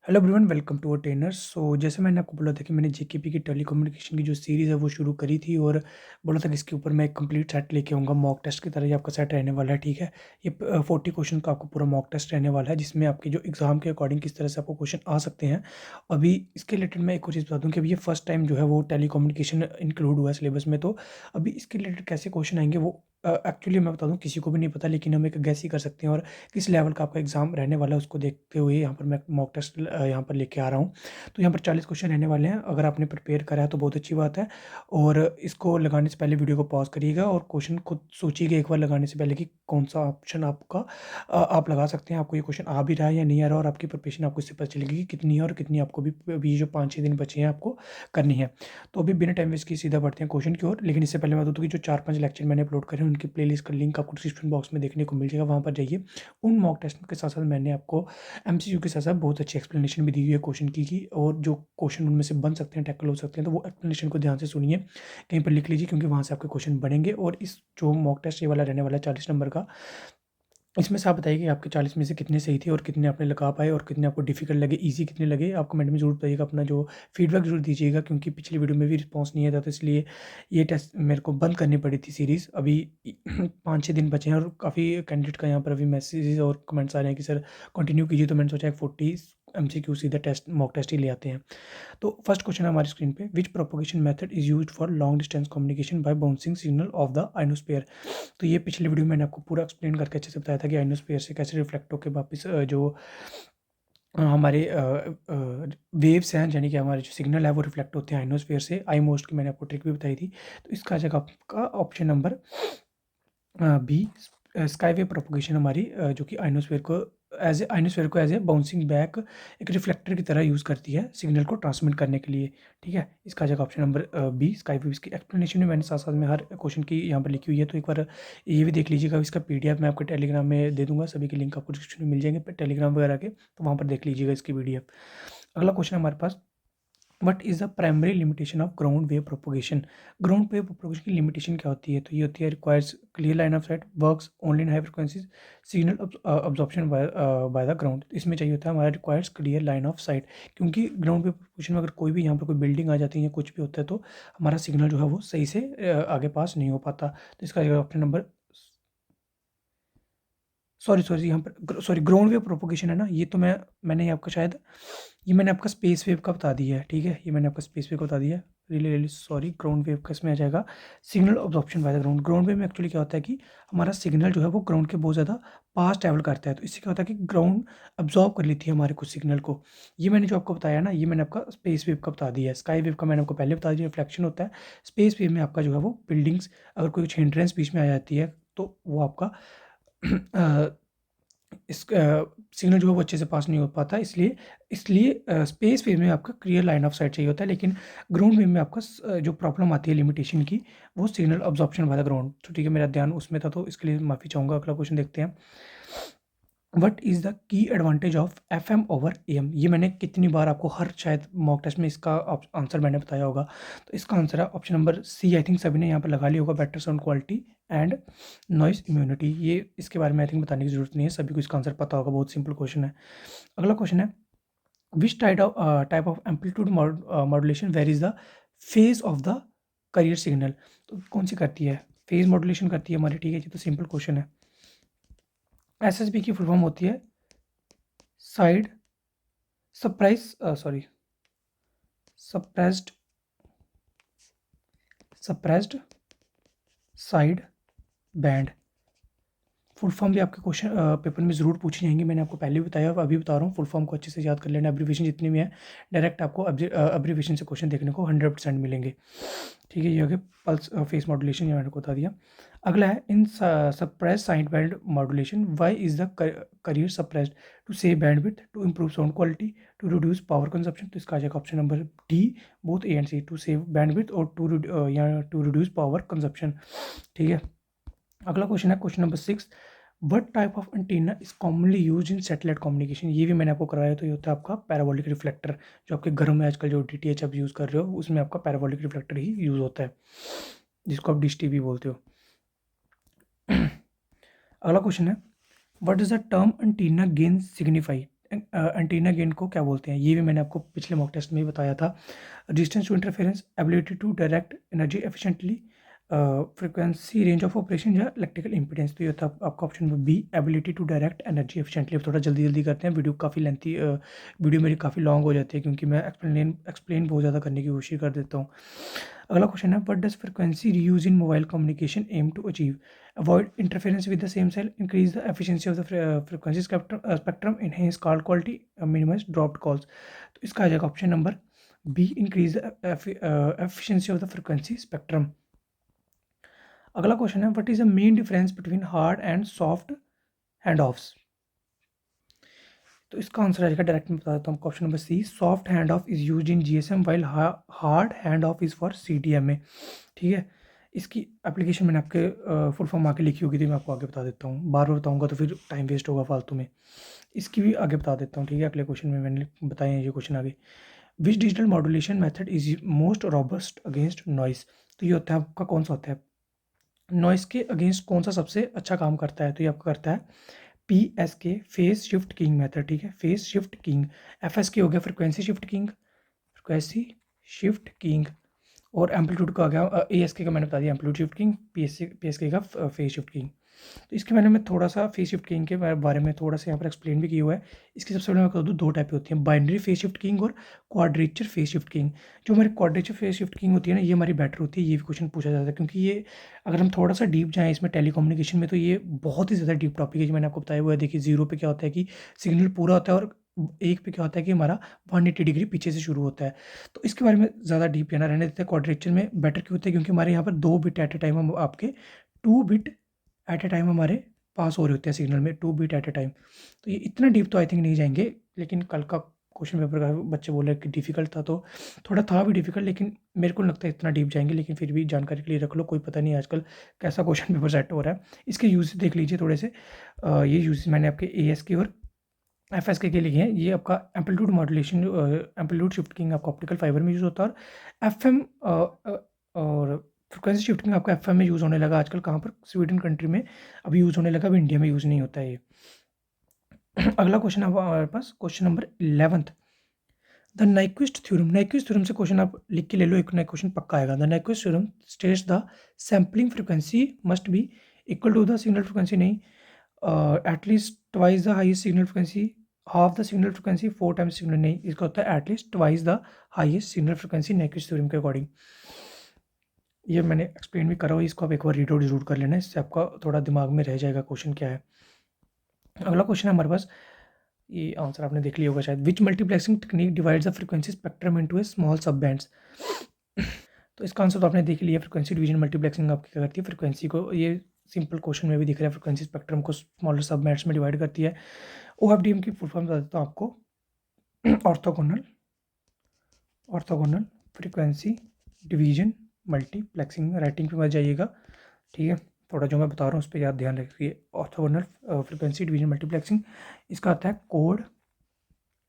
Hello everyone, welcome to our trainer. So जैसे मैंने आपको बोला था कि मैंने जेकेपी की टेलीकम्युनिकेशन की जो सीरीज़ है वो शुरू करी थी और बोला था कि इसके ऊपर मैं एक कंप्लीट सेट लेके आऊँगा। मॉक टेस्ट की तरह ही आपका सेट रहने वाला है, ठीक है। ये 40 क्वेश्चन का आपको पूरा मॉक टेस्ट रहने वाला है, जिसमें आपके जो एग्ज़ाम के अकॉर्डिंग किस तरह से आपको क्वेश्चन आ सकते हैं। अभी इसके रिलेटेड मैं एक और चीज़ बता दूँ कि अभी ये फर्स्ट टाइम जो है वो टेलीकम्युनिकेशन इंक्लूड हुआ है सिलेबस में। तो अभी इसके रिलेटेड कैसे क्वेश्चन आएंगे वो एक्चुअली मैं बता दूँ किसी को भी नहीं पता, लेकिन हम एक गैस ही कर सकते हैं। और किस लेवल का आपका एग्ज़ाम रहने वाला है उसको देखते हुए यहाँ पर मैं मॉक टेस्ट यहाँ पर लेके आ रहा हूँ। तो यहाँ पर 40 क्वेश्चन रहने वाले हैं। अगर आपने प्रिपेयर करा है तो बहुत अच्छी बात है। और इसको लगाने से पहले वीडियो को पॉज़ करिएगा और क्वेश्चन खुद सोचिएगा एक बार लगाने से पहले कि कौन सा ऑप्शन आपका आप लगा सकते हैं। आपको ये क्वेश्चन आ भी रहा है या नहीं आ रहा, और आपकी प्रिपरेशन आपको इससे पता चलेगी कि कितनी है और कितनी आपको भी अभी जो 5-6 दिन बचे हैं आपको करनी है। तो अभी बिना टाइम वेस्ट किए सीधा बढ़ते हैं क्वेश्चन की ओर। लेकिन इससे पहले मैं बता दूँ कि जो 4-5 लेक्चर मैंने अपलोड करे हैं उनकी प्लेलिस्ट का लिंक आपको डिस्क्रिप्शन बॉक्स में देखने को मिल जाएगा, वहाँ पर जाइए। उन मॉक टेस्ट के साथ साथ मैंने आपको एमसीक्यू के साथ साथ बहुत अच्छी एक्सप्लेनेशन भी दी हुई है क्वेश्चन की। और जो क्वेश्चन उनमें से बन सकते हैं, टैकल हो सकते हैं, तो वो एक्सप्लेनेशन को ध्यान से सुनिए, कहीं पर लिख लीजिए, क्योंकि वहाँ से आपके क्वेश्चन बनेंगे। और इस जो मॉक टेस्ट ये वाला रहने वाला है 40 नंबर का, इसमें से आप बताइए कि आपके 40 में से कितने सही थे और कितने आपने लगा पाए और कितने आपको डिफ़िकल्ट लगे, ईज़ी कितने लगे। आप कमेंट में ज़रूर बताइएगा, अपना जो फीडबैक ज़रूर दीजिएगा, क्योंकि पिछली वीडियो में भी रिस्पॉन्स नहीं आया था, तो इसलिए ये टेस्ट मेरे को बंद करनी पड़ी थी सीरीज़। अभी 5-6 दिन बचे हैं और काफ़ी कैंडिडेट का यहाँ पर अभी मैसेजेस और कमेंट्स आ रहे हैं कि सर कंटिन्यू कीजिए। तो मैंने सोचा एक 40 एमसीक्यू सीधा टेस्ट मॉक टेस्ट ही ले आते हैं। तो फर्स्ट क्वेश्चन है हमारी स्क्रीन पे, which propagation method is used for long distance communication by bouncing signal off the ionosphere. तो ये पिछले वीडियो में मैंने आपको पूरा एक्सप्लेन करके अच्छे से बताया था कि आइनोस्फीयर से कैसे रिफ्लेक्ट होकर वापस जो हमारे वेव्स हैं, यानी कि हमारे जो सिग्नल है वो रिफ्लेक्ट होते हैं आइनोस्फीयर से। आई मोस्ट की मैंने आपको ट्रिक भी बताई थी। तो इसका आ जाएगा आपका option number B, sky wave propagation हमारी जो कि आइनोस्फीयर को एज ए बाउंसिंग बैक एक रिफ्लेक्टर की तरह यूज़ करती है सिग्नल को ट्रांसमिट करने के लिए, ठीक है। इसका आ जाएगा option number B, sky wave. इसकी एक्सप्लेनेशन भी मैंने साथ साथ में हर क्वेश्चन की यहाँ पर लिखी हुई है, तो एक बार ये भी देख लीजिएगा। इसका पीडीएफ मैं आपको टेलीग्राम में दे दूंगा, सभी के लिंक आपको डिस्क्रिप्शन में मिल जाएंगे टेलीग्राम वगैरह के, तो वहाँ पर देख लीजिएगा इसकी पीडीएफ। अगला क्वेश्चन हमारे पास, what is the primary limitation of ground wave propagation. Ground wave propagation की लिमिटेशन क्या होती है? तो ये होती है, requires clear line of sight, works only in high frequencies, signal absorption by the ground. इसमें चाहिए होता है हमारा requires clear line of sight, क्योंकि ग्राउंड वेव प्रोपोगेशन में अगर कोई भी यहाँ पर कोई बिल्डिंग आ जाती है या कुछ भी होता है तो हमारा सिग्नल जो है वो सही से आगे पास नहीं हो पाता। तो इसका ऑप्शन नंबर, सॉरी यहाँ पर सॉरी, ग्राउंड वेव प्रोपोगेशन है ना, ये तो मैंने आपका शायद ये मैंने आपका स्पेस वेव का बता दिया है, ठीक है। ये मैंने आपका स्पेस वेव का बता दिया है, really really sorry. Ground wave का इसमें आ जाएगा signal absorption bye the ground. Ground wave में एक्चुअली क्या होता है कि हमारा सिग्नल जो है वो ग्राउंड के बहुत ज़्यादा पास ट्रैवल करता है, तो इससे क्या होता है कि ग्राउंड अब्जॉर्ब कर लेती है हमारे कुछ सिग्नल को। ये मैंने जो आपको बताया ना, ये मैंने आपका स्पेस वेव का बता दिया है। स्काई वेव का मैंने आपको पहले बता दिया, रिफ्लेक्शन होता है। स्पेस वेव में आपका जो है वो बिल्डिंग्स, अगर कोई कुछ हिंड्रेंस बीच में आ जाती है तो वो आपका इस सिग्नल जो है वो अच्छे से पास नहीं हो पाता, इसलिए इसलिए स्पेस वेव में आपका क्लियर लाइन ऑफ साइट चाहिए होता है। लेकिन ग्राउंड वेव में आपका जो प्रॉब्लम आती है लिमिटेशन की, वो सिग्नल अब्जॉर्प्शन वाला ग्राउंड। तो ठीक है, मेरा ध्यान उसमें था, तो इसके लिए माफ़ी चाहूँगा। अगला क्वेश्चन देखते हैं, what is the key advantage of F M over A M. ये मैंने कितनी बार आपको हर शायद मॉक टेस्ट में इसका आंसर मैंने बताया होगा। तो इसका आंसर है option number C. I think सभी ने यहाँ पर लगा लिया होगा, better sound quality and noise immunity. ये इसके बारे में आई थिंक बताने की जरूरत नहीं है, सभी को इसका आंसर पता होगा, बहुत सिंपल क्वेश्चन है। अगला क्वेश्चन है, which type of amplitude modulation varies the phase of the career signal. तो कौन सी करती है? फेज मॉड्यूलेशन करती है हमारी, ठीक है। ये तो सिंपल क्वेश्चन है। एसएसबी की फुल फॉर्म होती है side surprise sorry suppressed suppressed side band. Full form भी आपके क्वेश्चन पेपर में ज़रूर पूछी जाएंगी, मैंने आपको पहले भी बताया, अभी बता रहा हूँ। फुल फॉर्म को अच्छे से याद कर लेना, एब्रीवेशन जितनी भी है डायरेक्ट आपको एब्रीवेशन से क्वेश्चन देखने को 100% मिलेंगे, ठीक है। ये हो गया पल्स फेस मॉड्यूलेशन, ये मैंने को बता दिया। अगला है, in suppress side band modulation why is the carrier suppressed, to save bandwidth, to improve sound quality, to reduce power consumption. तो इसका आ जाएगा option number D, both A and C, to save bandwidth और to reduce power consumption, ठीक है। अगला question है question number 6, what type of antenna is commonly use in satellite communication. ये भी मैंने आपको कराया, तो ये होता है आपका पैराबोलिक रिफ्लेक्टर। जो आपके घरों में आजकल जो डीटीएच आप यूज़ कर रहे हो, उसमें आपका पैराबोलिक रिफ्लेक्टर ही यूज़ होता है, जिसको आप डिश टीवी बोलते हो। अगला क्वेश्चन है, what does the term antenna gain signify. Antenna gain को क्या बोलते हैं? ये भी मैंने आपको पिछले मॉक टेस्ट में ही बताया था। Resistance to interference, ability to direct energy efficiently, frequency, range of operation या इलेक्ट्रिकल इंपीडेंस। तो ये था आपका option number B, ability to direct energy efficiently. अब थोड़ा जल्दी जल्दी करते हैं, वीडियो काफ़ी लेंथी, वीडियो मेरी काफ़ी लॉन्ग हो जाती है क्योंकि मैं एक्सप्लेन बहुत ज़्यादा करने की कोशिश कर देता हूँ। अगला क्वेश्चन है, what does frequency reuse in mobile communication aim to achieve? Avoid interference with the same cell, increase the efficiency of the frequency spectrum, enhance call quality, minimise dropped calls. तो इसका आ जाएगा option number B, increase the efficiency of the frequency spectrum. अगला question है, what is the main difference between hard and soft hand offs? तो इसका answer आएगा, direct में बता देता हूँ आपको, option number C, soft hand off is used in GSM while hard hand off is for CDMA. ठीक है, इसकी एप्लीकेशन मैंने आपके फुल फॉर्म आके लिखी होगी थी, मैं आपको आगे बता देता हूँ। बार बार बताऊंगा तो फिर टाइम वेस्ट होगा फालतू में, इसकी भी आगे बता देता हूँ। ठीक है, अगले क्वेश्चन में मैंने बताए हैं ये क्वेश्चन आगे। Which digital modulation method is most robust against noise? तो ये होता है आपका, कौन सा होता है नॉइस के अगेंस्ट, कौन सा सबसे अच्छा काम करता है? तो ये आपका करता है PSK, phase shift king method. ठीक है, फेस शिफ्ट किंग। FSK हो गया frequency shift king, frequency shift king. और एम्पलीट्यूड का आ गया ASK का, मैंने बता दिया एम्पलीट्यूड शिफ्ट किंग, PSK का फेस शिफ्ट किंग। तो इसके मैंने मैं थोड़ा सा फेस शिफ्ट किंग के बारे में थोड़ा सा यहाँ पर एक्सप्लेन भी किया हुआ है। इसकी सबसे पहले मैं बता दूँ, दो टाइप की होती हैं, बाइनरी फेस शिफ्ट किंग और क्वाड्रेचर फेस शिफ्ट किंग। जो हमारी क्वाड्रेचर फेस शिफ्ट किंग होती है ना, ये हमारी बेटर होती है। ये भी क्वेश्चन पूछा जाता है क्योंकि ये, अगर हम थोड़ा सा डीप जाएँ इसमें टेलीकम्युनिकेशन में, तो ये बहुत ही ज़्यादा डीप टॉपिक है जो मैंने आपको बताया हुआ है। देखिए, जीरो पे क्या होता है कि सिग्नल पूरा होता है, और एक पे क्या होता है कि हमारा 180 डिग्री पीछे से शुरू होता है। तो इसके बारे में ज़्यादा डीप जाना रहने देते हैं। क्वाड्रेचर में बेटर क्यों होता है? क्योंकि हमारे यहाँ पर 2 बिट एट ए टाइम, हम आपके 2 बिट एट ए टाइम हमारे पास हो रहे होते हैं सिग्नल में, 2 बिट एट ए टाइम। तो ये इतना डीप तो आई थिंक नहीं जाएंगे, लेकिन कल का क्वेश्चन पेपर का बच्चे बोले कि डिफिकल्ट था, तो थोड़ा था भी डिफिकल्ट, लेकिन मेरे को नहीं लगता इतना डीप जाएंगे। लेकिन फिर भी जानकारी के लिए रख लो, कोई पता नहीं आजकल कैसा क्वेश्चन पेपर सेट हो रहा है। इसके यूज देख लीजिए थोड़े से। ये यूज मैंने आपके ASK और FSK के लिए हैं। ये आपका एम्पलीट्यूड मॉड्यूलेशन, एम्पलीट्यूड शिफ्टिंग आपका ऑप्टिकल फाइबर में यूज़ होता है, और FM और फ्रिक्वेंसी शिफ्टिंग आपका FM में यूज़ होने लगा आजकल। कहाँ पर? स्वीडन कंट्री में अभी यूज़ होने लगा, अभी इंडिया में यूज़ नहीं होता है ये। अगला क्वेश्चन है हमारे पास, question number 11th, the Nyquist theorem. Nyquist theorem से क्वेश्चन आप लिख के ले लो, एक नया क्वेश्चन पक्का आएगा। The Nyquist theorem states the sampling frequency must be equal to the signal frequency, नहीं, at least twice the highest signal frequency, half the signal frequency, 4 times signal, नहीं, इसका होता है at least twice the highest signal frequency Nyquist theorem के according. ये मैंने explain भी करा हुआ, इसको आप एक बार रीड आउट जरूर कर लेना, इससे आपका थोड़ा दिमाग में रह जाएगा क्वेश्चन क्या है। अगला क्वेश्चन है हमारे पास, ये आंसर आपने देख लिया होगा शायद। Which multiplexing technique divides the frequency spectrum into a small sub bands? तो इसका आंसर तो आपने देख लिया, फ्रीक्वेंसी डिवीजन मल्टीप्लेक्सिंग आपकी क्या करती है? फ्रीक्वेंसी को, ये सिंपल क्वेश्चन में भी दिख रहा है, फ्रीक्वेंसी स्पेक्ट्रम को स्मॉलर सब बैंड्स में डिवाइड करती है। OFDM की फुल फॉर्म बता देता हूँ आपको, orthogonal orthogonal frequency division multiplexing. Writing पे मत जाइएगा, ठीक है, थोड़ा जो मैं बता रहा हूँ उस पर याद ध्यान रखिए। ऑर्थोगोनल फ्रीक्वेंसी डिवीजन मल्टीप्लेक्सिंग, इसका आता है code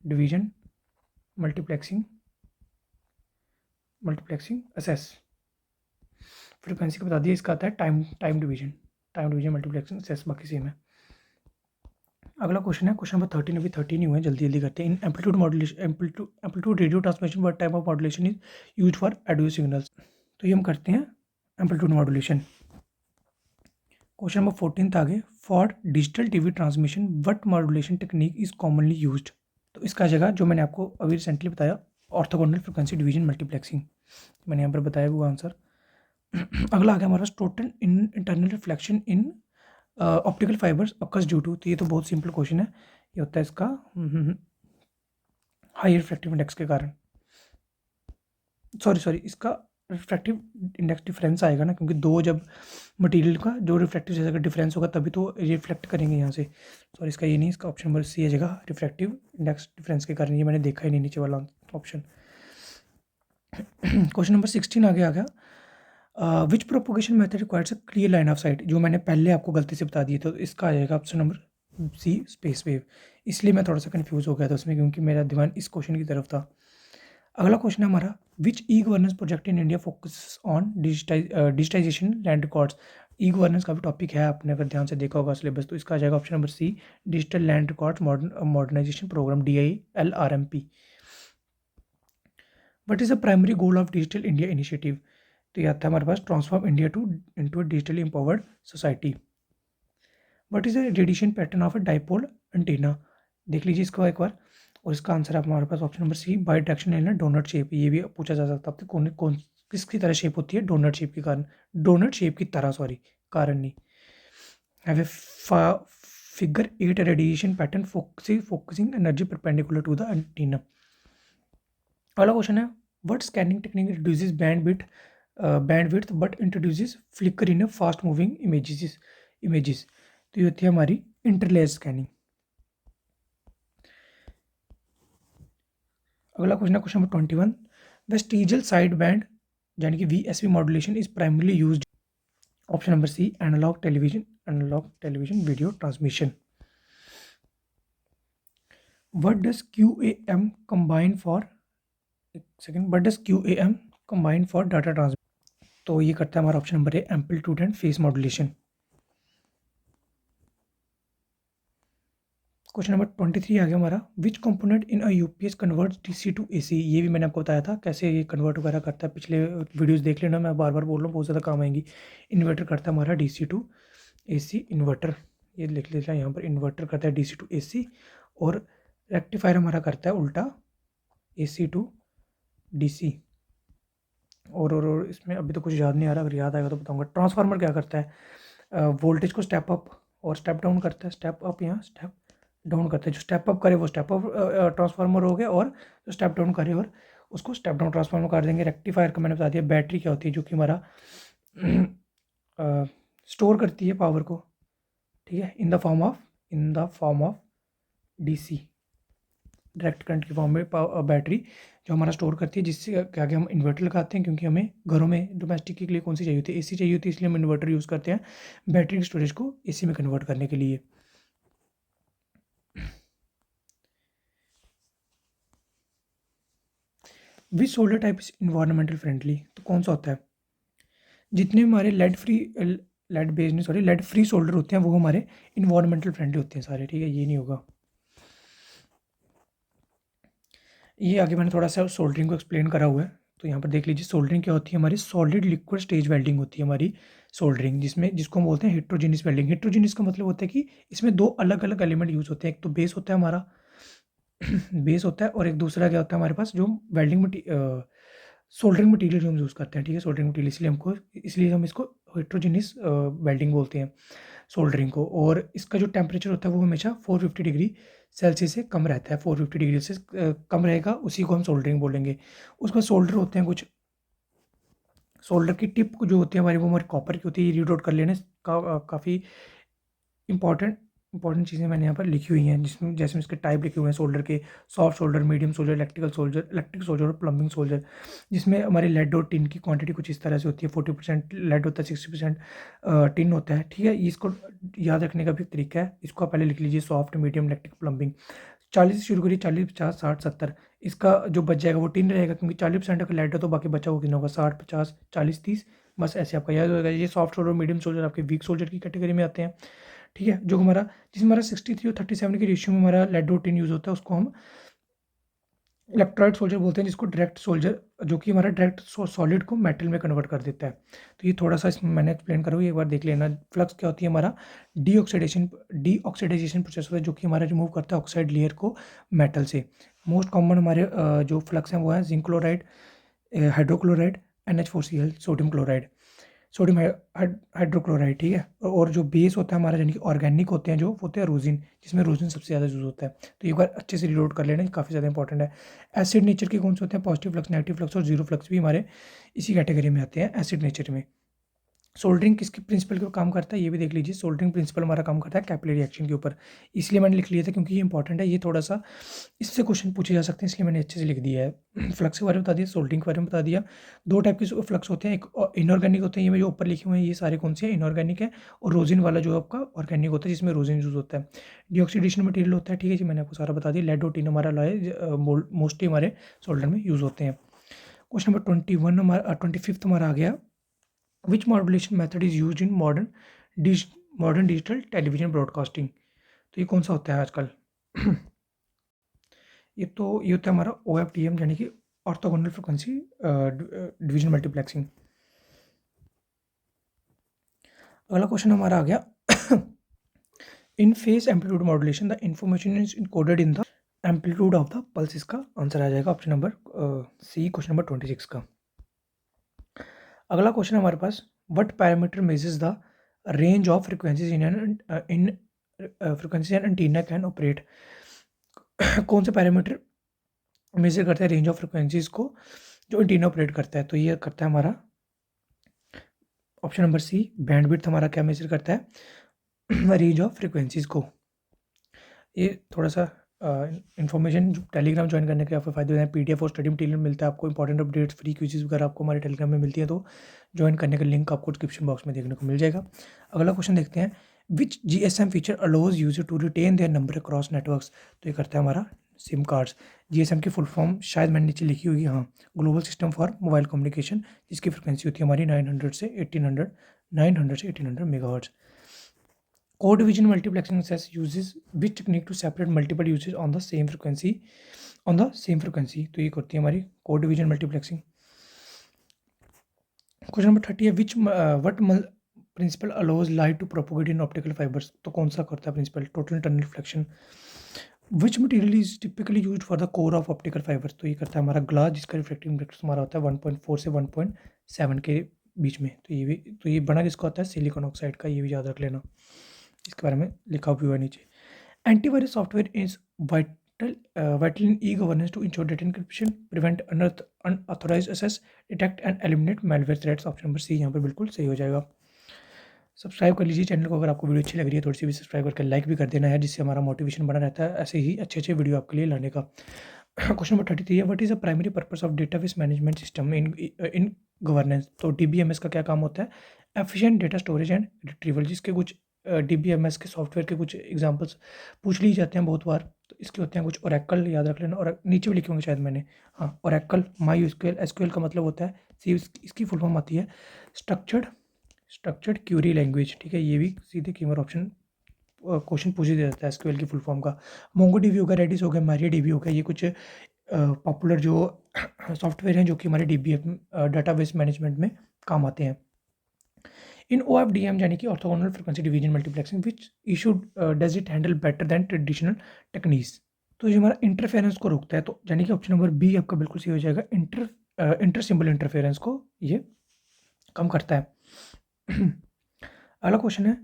division multiplexing assess. Frequency को बता दिया, इसका आता है टाइम डिवीजन मल्टीप्लेक्सिंग असेस, बाकी सेम है। अगला क्वेश्चन है, क्वेश्चन नंबर 13, अभी 13 ही हुए हैं, जल्दी जल्दी करते हैं। In amplitude modulation, amplitude radio transmission, what type of modulation is used for audio signals? तो ये हम करते हैं एम्पलीट्यूड मॉड्यूलेशन। क्वेश्चन नंबर 14 आगे, for digital TV transmission what modulation technique is commonly used? तो इसका जगह जो मैंने आपको अभी रिसेंटली बताया, ऑर्थोगोनल फ्रीक्वेंसी डिवीजन मल्टीप्लेक्सिंग, मैंने यहाँ पर बताया हुआ आंसर। अगला आ गया हमारा, total internal reflection in optical fibres occurs due to. तो ये तो बहुत सिंपल क्वेश्चन है, ये होता है इसका हाई रिफ्रैक्टिव इंडेक्स के कारण, सॉरी इसका रिफ्रैक्टिव इंडेक्स डिफरेंस आएगा ना, क्योंकि दो जब मटेरियल का जो रिफ्रैक्टिव जैसा का डिफरेंस होगा तभी तो रिफ्लेक्ट करेंगे यहाँ से। सॉरी, इसका ये नहीं, इसका ऑप्शन नंबर सी है जगह, रिफ्रैक्टिव इंडेक्स डिफरेंस के कारण। ये मैंने देखा ही नहीं नीचे वाला ऑप्शन। क्वेश्चन नंबर 16 आगे आ गया, which propagation method requires a clear line of sight? जो मैंने पहले आपको गलती से बता दिए, तो इसका आ जाएगा option number C, space wave. इसलिए मैं थोड़ा सा कन्फ्यूज़ हो गया था उसमें, क्योंकि मेरा ध्यान इस क्वेश्चन की तरफ था। अगला क्वेश्चन है हमारा, which e governance project in India focus on digitization land records? E governance का भी टॉपिक है, आपने अगर ध्यान से देखा होगा सिलेबस, तो इसका आ जाएगा option number C, digital land records modernization program, DILRMP। What is the primary goal of digital India initiative? तो ये आता है हमारे पास, transform India to into a digitally empowered society. What is the radiation pattern of a dipole antenna? देख लीजिए इसको एक बार, और इसका आंसर है हमारे पास option number C, bidirectional in donut shape. ये भी पूछा जा सकता है आपसे, कौन कौन किसकी तरह शेप होती है? डोनट शेप के कारण, डोनट शेप की तरह, सॉरी, कारण नहीं। Have a figure 8 radiation pattern focusing energy perpendicular to the antenna. अगला क्वेश्चन है, what scanning technique reduces bandwidth but introduces flicker in a fast moving images? तो ये होती है हमारी इंटरलेस स्कैनिंग। अगला क्वेश्चन है question number 21, vestigial side band यानी कि VSB modulation is primarily used. Option number C, analogue television video transmission. What does QAM combine for, एक second, what does QAM combine for data transmission? तो ये करता है हमारा option number A, amplitude and phase modulation. Question number 23 आ गया हमारा, which component in a UPS converts DC to AC? ये भी मैंने आपको बताया था कैसे ये कन्वर्ट वगैरह करता है, पिछले वीडियोस देख लेना, मैं बार बार बोल रहा हूँ, बहुत ज़्यादा काम आएंगी। इन्वर्टर करता है हमारा DC टू AC इन्वर्टर, ये लिख लेते हैं यहाँ पर, इन्वर्टर करता है DC टू AC, और रेक्टिफायर हमारा करता है उल्टा AC टू DC। और इसमें अभी तो कुछ याद नहीं आ रहा, अगर याद आएगा तो बताऊँगा। ट्रांसफार्मर क्या करता है? वोल्टेज को स्टेप अप और स्टेप डाउन करता है, स्टेप अप यहाँ स्टेप डाउन करता है, जो स्टेप अप करे वो स्टेप अप ट्रांसफार्मर हो गया, और जो स्टेप डाउन करे और उसको स्टेप डाउन ट्रांसफार्मर कर देंगे। रेक्टिफायर का मैंने बता दिया। बैटरी क्या होती है? जो कि हमारा स्टोर करती है पावर को, ठीक है, in the form of DC, direct current की फॉर्म में बैटरी जो हमारा स्टोर करती है, जिससे क्या आगे हम इन्वर्टर लगाते हैं, क्योंकि हमें घरों में डोमेस्टिक के लिए कौन सी चाहिए होती है? AC चाहिए होती है, इसलिए हम इन्वर्टर यूज़ करते हैं बैटरी की स्टोरेज को AC में कन्वर्ट करने के लिए। Which solar type is environmental friendly? तो कौन सा होता है? जितने हमारे लेड फ्री सोल्डर होते हैं वो हमारे इन्वायरमेंटल फ्रेंडली होते हैं सारे, ठीक है, ये नहीं होगा। ये आगे मैंने थोड़ा सा सोल्डरिंग को एक्सप्लेन करा हुआ है, तो यहाँ पर देख लीजिए। सोल्डरिंग क्या होती है? हमारी सॉलिड लिक्विड स्टेज वेल्डिंग होती है हमारी सोल्डरिंग, जिसको हम बोलते हैं हेट्रोजीनियस वेल्डिंग। हेट्रोजीनियस का मतलब होता है कि इसमें दो अलग अलग एलिमेंट यूज़ होते हैं, एक तो बेस होता है हमारा बेस होता है, और एक दूसरा क्या होता है हमारे पास, जो वेल्डिंग सोल्डरिंग मटेरियल जो हम यूज़ करते हैं, ठीक है, सोल्डरिंग मटेरियल, इसलिए हम इसको हेट्रोजीनियस वेल्डिंग बोलते हैं सोल्डरिंग को। और इसका जो टेम्परेचर होता है वो हमेशा 450 डिग्री सेल्सियस से कम रहता है, 450 डिग्री से कम रहेगा, उसी को हम सोल्डरिंग बोलेंगे। उसमें सोल्डर होते हैं कुछ, सोल्डर की टिप जो होती है हमारी, वो हमारी कॉपर की होती है। रीड आउट कर लेने काफ़ी इंपॉर्टेंट चीज़ें मैंने यहाँ पर लिखी हुई हैं, जिसमें जैसे इसके टाइप लिखे हुए हैं सोल्डर के, soft solder, medium solder, electric solder और प्लम्बिंग सोल्डर। जिसमें हमारे लेड और टिन की क्वांटिटी कुछ इस तरह से होती है, 40% लेड होता है, 60% टिन होता है, ठीक है। इसको याद रखने का भी एक तरीका है, इसको आप पहले लिख लीजिए, सॉफ्ट, मीडियम, इलेक्ट्रिक, प्लम्बिंग। 40 से शुरू करिए, 40, 50, 60, 70। इसका जो बच जाएगा वो टिन रहेगा, क्योंकि 40% अगर लेड है तो बाकी बचा वो कितना होगा? 60, 50, 40, 30, बस ऐसे आपका याद होगा। ये सॉफ्ट सोल्डर, मीडियम सोल्डर आपके वीक सोल्डर की कैटेगरी में आते हैं, ठीक है। जो हमारा, जिसमें हमारा 63 और 37 के रेशियो में हमारा लेड और टिन यूज़ होता है, उसको हम इलेक्ट्रोलाइट सोल्जर बोलते हैं, जिसको डायरेक्ट सोल्जर, जो कि हमारा डायरेक्ट सॉलिड को मेटल में कन्वर्ट कर देता है। तो ये थोड़ा सा इसमें मैंने एक्सप्लेन करा हुआ, एक बार देख लेना। फ्लक्स क्या होती है? हमारा डीऑक्सीडाइजेशन प्रोसेस होता है, जो कि हमारा रिमूव करता है ऑक्साइड लेयर को मेटल से। मोस्ट कॉमन हमारे जो फ्लक्स हैं वो है zinc chloride, hydrochloride, NH4Cl, sodium chloride, sodium hydrochloride, ठीक है। और जो बेस होता है हमारा, यानी कि ऑर्गेनिक होते हैं जो, होते हैं रोजिन, जिसमें रोजिन सबसे ज़्यादा यूज़ होता है। तो एक बार अच्छे से रीलोड कर लेना, काफ़ी ज़्यादा इंपॉर्टेंट है। एसिड नेचर के कौन से होते हैं? पॉजिटिव फ्लक्स, नेगेटिव फ्लक्स और जीरो फ्लक्स भी हमारे इसी कैटेगरी में आते हैं एसिड नेचर में। सोल्डरिंग किसके प्रिंसिपल के ऊपर काम करता है? ये भी देख लीजिए। सोल्डरिंग प्रिंसिपल हमारा काम करता है कैपिलरी रिएक्शन के ऊपर, इसलिए मैंने लिख लिया था क्योंकि ये इंपॉर्टेंट है। ये थोड़ा सा इससे क्वेश्चन पूछे जा सकते हैं, इसलिए मैंने अच्छे से लिख दिया है। फ्लक्स के बारे में बता दिया, सोल्डरिंग के बारे में बता दिया। दो टाइप के फ्लक्स होते हैं, एक इनऑर्गेनिक होते हैं, ये जो ऊपर लिखे हुए हैं ये सारे कौन से हैं? इनऑर्गेनिक है। और रोजिन वाला जो आपका ऑर्गेनिक होता है, जिसमें रोजिन यूज होता है। डीऑक्सीडेशन मटेरियल होता है, ठीक है जी, मैंने आपको सारा बता दिया। लेड और टिन हमारा मोस्टली हमारे सोल्डर में यूज़ होते हैं। क्वेश्चन नंबर 21 हमारा 25 हमारा आ गया, which modulation method is used in modern digital television broadcasting. तो ये कौन सा होता है आजकल? ये होता है हमारा OFDM, यानी कि ऑर्थोगोनल फ्रिक्वेंसी डिवीजन मल्टीप्लेक्सिंग। अगला क्वेश्चन हमारा आ गया in phase amplitude modulation the information is encoded in the amplitude of the pulse. इसका आंसर आ जाएगा option number C, question number 26 का। अगला क्वेश्चन हमारे पास, what parameter measures the range of frequencies in frequency and antenna can operate. कौन से parameter major करता है रेंज ऑफ फ्रिक्वेंसीज को जो एंटीना ऑपरेट करता है? तो ये करता है हमारा ऑप्शन नंबर सी, बैंडविड्थ हमारा क्या मेजर करता है? रेंज ऑफ फ्रिक्वेंसीज को। ये थोड़ा सा इन्फॉर्मेशन जो टेलीग्राम ज्वाइन करने के आपको फायदे हैं, PDF और स्टडी मटीरियल मिलता है आपको, इंपॉर्टेंट अपडेट्स, फ्री क्विज़ेस वगैरह आपको हमारे टेलीग्राम में मिलती है, तो ज्वाइन करने का लिंक आपको डिस्क्रिप्शन बॉक्स में देखने को मिल जाएगा। अगला क्वेश्चन देखते हैं, which GSM feature allows user to retain their number across networks. तो ये करता है हमारा सिम कार्ड्स। GSM की फुल फॉर्म शायद मैंने नीचे लिखी होगी, हाँ, global system for mobile communication, जिसकी फ्रिक्वेंसी होती है हमारी 900 से 1800 megahertz. Code division multiplexing access uses which technique to separate multiple uses on the same frequency? तो ये करती है हमारी code division multiplexing. Question number 30 है, which what principle allows light to propagate in optical fibres. तो कौन सा करता है principle? Total internal reflection. Which material is typically used for the core of optical fibres. तो ये करता है हमारा ग्लास, जिसका रिफ्लेक्टिंग इंडेक्स हमारा होता है 1.4 से 1.7 के बीच में। तो ये बना किसका होता है? सिलिकॉन ऑक्साइड का। ये भी याद रख लेना, इसके बारे में लिखा हुआ है नीचे। Antivirus software is vital in e-governance to ensure data encryption, prevent unauthorised access, detect and eliminate malware threats. Option number C यहाँ पर बिल्कुल सही हो जाएगा। सब्सक्राइब कर लीजिए चैनल को, अगर आपको वीडियो अच्छी लग रही है थोड़ी सी भी सब्सक्राइब करके लाइक भी कर देना है, जिससे हमारा मोटिवेशन बना रहता है ऐसे ही अच्छे अच्छे वीडियो आपके लिए लाने का। क्वेश्चन नंबर 33 है, what is the primary purpose of database management system in governance. तो DBMS का क्या काम होता है? Efficient data storage and retrieval. जिसके कुछ DBMS के सॉफ्टवेयर के कुछ एग्जांपल्स पूछ लिए जाते हैं बहुत बार, तो इसके होते हैं कुछ ओरेकल, याद रख लेना, और नीचे भी लिखे होंगे शायद मैंने, हाँ, ओरेकल, MySQL। SQL का मतलब होता है सी, इसकी फुल फॉर्म आती है स्ट्रक्चर्ड क्यूरी लैंग्वेज, ठीक है। ये भी सीधे कीमर ऑप्शन क्वेश्चन पूछ ही देता है SQL की फुल फॉर्म का। MongoDB हो गया, रेडिस हो गया, MariaDB हो गया, ये कुछ पॉपुलर जो सॉफ्टवेयर हैं जो कि हमारे डाटाबेस मैनेजमेंट में काम आते हैं। इन OFDM यानी कि orthogonal frequency division multiplexing, which issue does it handle better than traditional techniques. तो ये हमारा इंटरफेरेंस को रोकता है, तो यानी कि ऑप्शन नंबर बी आपका बिल्कुल सही हो जाएगा। इंटर सिंबल इंटरफेरेंस को ये कम करता है। अगला क्वेश्चन है,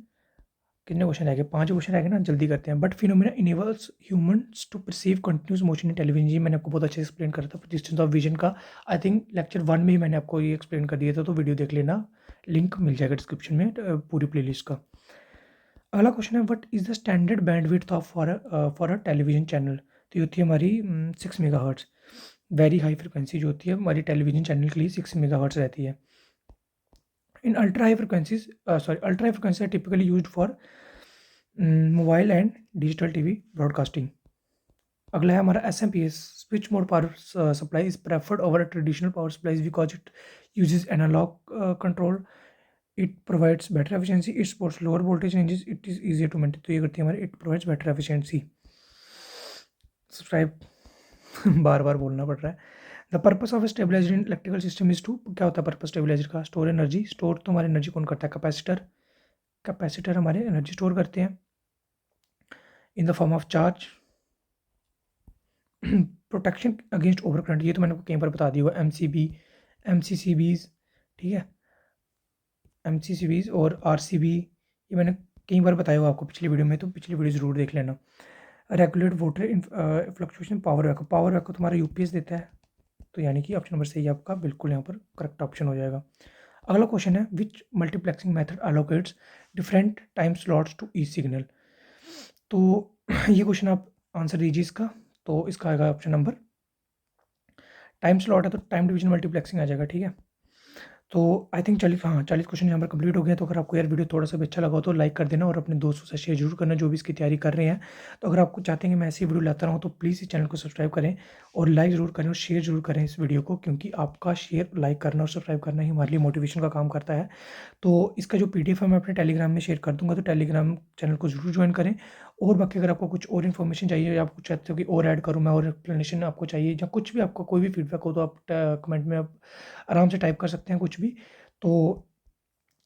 कितने क्वेश्चन रह गए? 5 क्वेश्चन रह गए ना, जल्दी करते हैं। But phenomena enables humans to perceive continuous motion in television. ये मैंने आपको बहुत अच्छे से एक्सप्लेन करा था डिस्टेंस ऑफ विजन का। आई थिंक लेक्चर 1 में ही मैंने आपको ये एक्सप्लेन कर दिया था, तो वीडियो देख लेना, लिंक मिल जाएगा डिस्क्रिप्शन में पूरी प्लेलिस्ट का। अगला क्वेश्चन है, what is the standard bandwidth of for a television channel. तो ये होती है हमारी 6 मेगाहर्ट्ज। वेरी हाई फ्रिक्वेंसी जो होती है हमारी टेलीविजन चैनल के लिए 6 मेगाहर्ट्ज रहती है। In ultra high frequencies ultra high frequency are typically used for mobile and digital TV broadcasting. अगला है हमारा SMPS, switch mode power supply is preferred over traditional power supplies because it uses analog control, it provides better efficiency, it supports lower voltage ranges, it is easier to maintain. तो ये करती है हमारे, it provides better efficiency. Subscribe बार बार बोलना पड़ रहा है। The purpose of stabiliser in electrical system is to, क्या होता है पर्पस स्टेबलाइजर का? Store energy. स्टोर तो हमारी एनर्जी कौन करता है? कैपेसिटर हमारे एनर्जी स्टोर करते हैं in the form of charge. Protection against over current, ये तो मैंने आपको कहीं पर बता दिया हुआ, MCCBs, ठीक है, MCCBs और RCB, ये मैंने कई बार बताया हुआ आपको पिछली वीडियो में, तो पिछली वीडियो ज़रूर देख लेना। रेगुलेट वाटर फ्लक्चुएशन पावर वैको तुम्हारा UPS देता है, तो यानी कि ऑप्शन नंबर सही आपका बिल्कुल यहाँ पर करेक्ट ऑप्शन हो जाएगा। अगला क्वेश्चन है, which multiplexing method allocates different time slots to each signal. तो ये क्वेश्चन आप आंसर दीजिए इसका। तो इसका आएगा ऑप्शन नंबर, टाइम स्लॉट है तो टाइम डिवीजन मल्टीप्लेक्सिंग आ जाएगा, ठीक है। तो आई थिंक 40 क्वेश्चन यहाँ पर कंप्लीट हो गया। तो अगर आपको यार वीडियो थोड़ा सा भी अच्छा लगा हो तो लाइक कर देना और अपने दोस्तों से शेयर जरूर करना जो भी इसकी तैयारी कर रहे हैं। तो अगर आपको चाहते हैं कि मैं ऐसी वीडियो लाता रहूँ तो प्लीज़ इस चैनल को सब्सक्राइब करें और लाइक ज़रूर करें और शेयर ज़रूर करें इस वीडियो को, क्योंकि आपका शेयर, लाइक करना और सब्सक्राइब करना ही हमारे लिए मोटिवेशन का काम करता है। तो इसका जो पीडीएफ है मैं अपने टेलीग्राम में शेयर कर दूँगा, तो टेलीग्राम चैनल को ज़रूर जॉइन करें। और बाकी अगर आपको कुछ और इन्फॉर्मेशन चाहिए या आप कुछ चाहते हो कि और ऐड करूँ मैं और एक्सप्लेनेशन आपको चाहिए या कुछ भी, आपका कोई भी फीडबैक हो तो आप कमेंट में आप आराम से टाइप कर सकते हैं कुछ भी। तो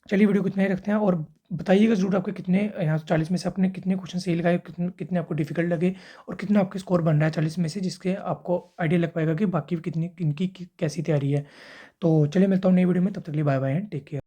चलिए वीडियो को इतना ही रखते हैं और बताइएगा ज़रूर आपके कितने यहाँ 40 में से आपने कितने क्वेश्चन सही लगाए, कितने कितने आपको डिफिकल्ट लगे और कितना आपके स्कोर बन रहा है 40 में से, जिसके आपको आइडिया लग पाएगा कि बाकी कितनी किनकी कैसी तैयारी है। तो चलिए मिलता हूँ नई वीडियो में, तब तक के लिए bye bye and take care.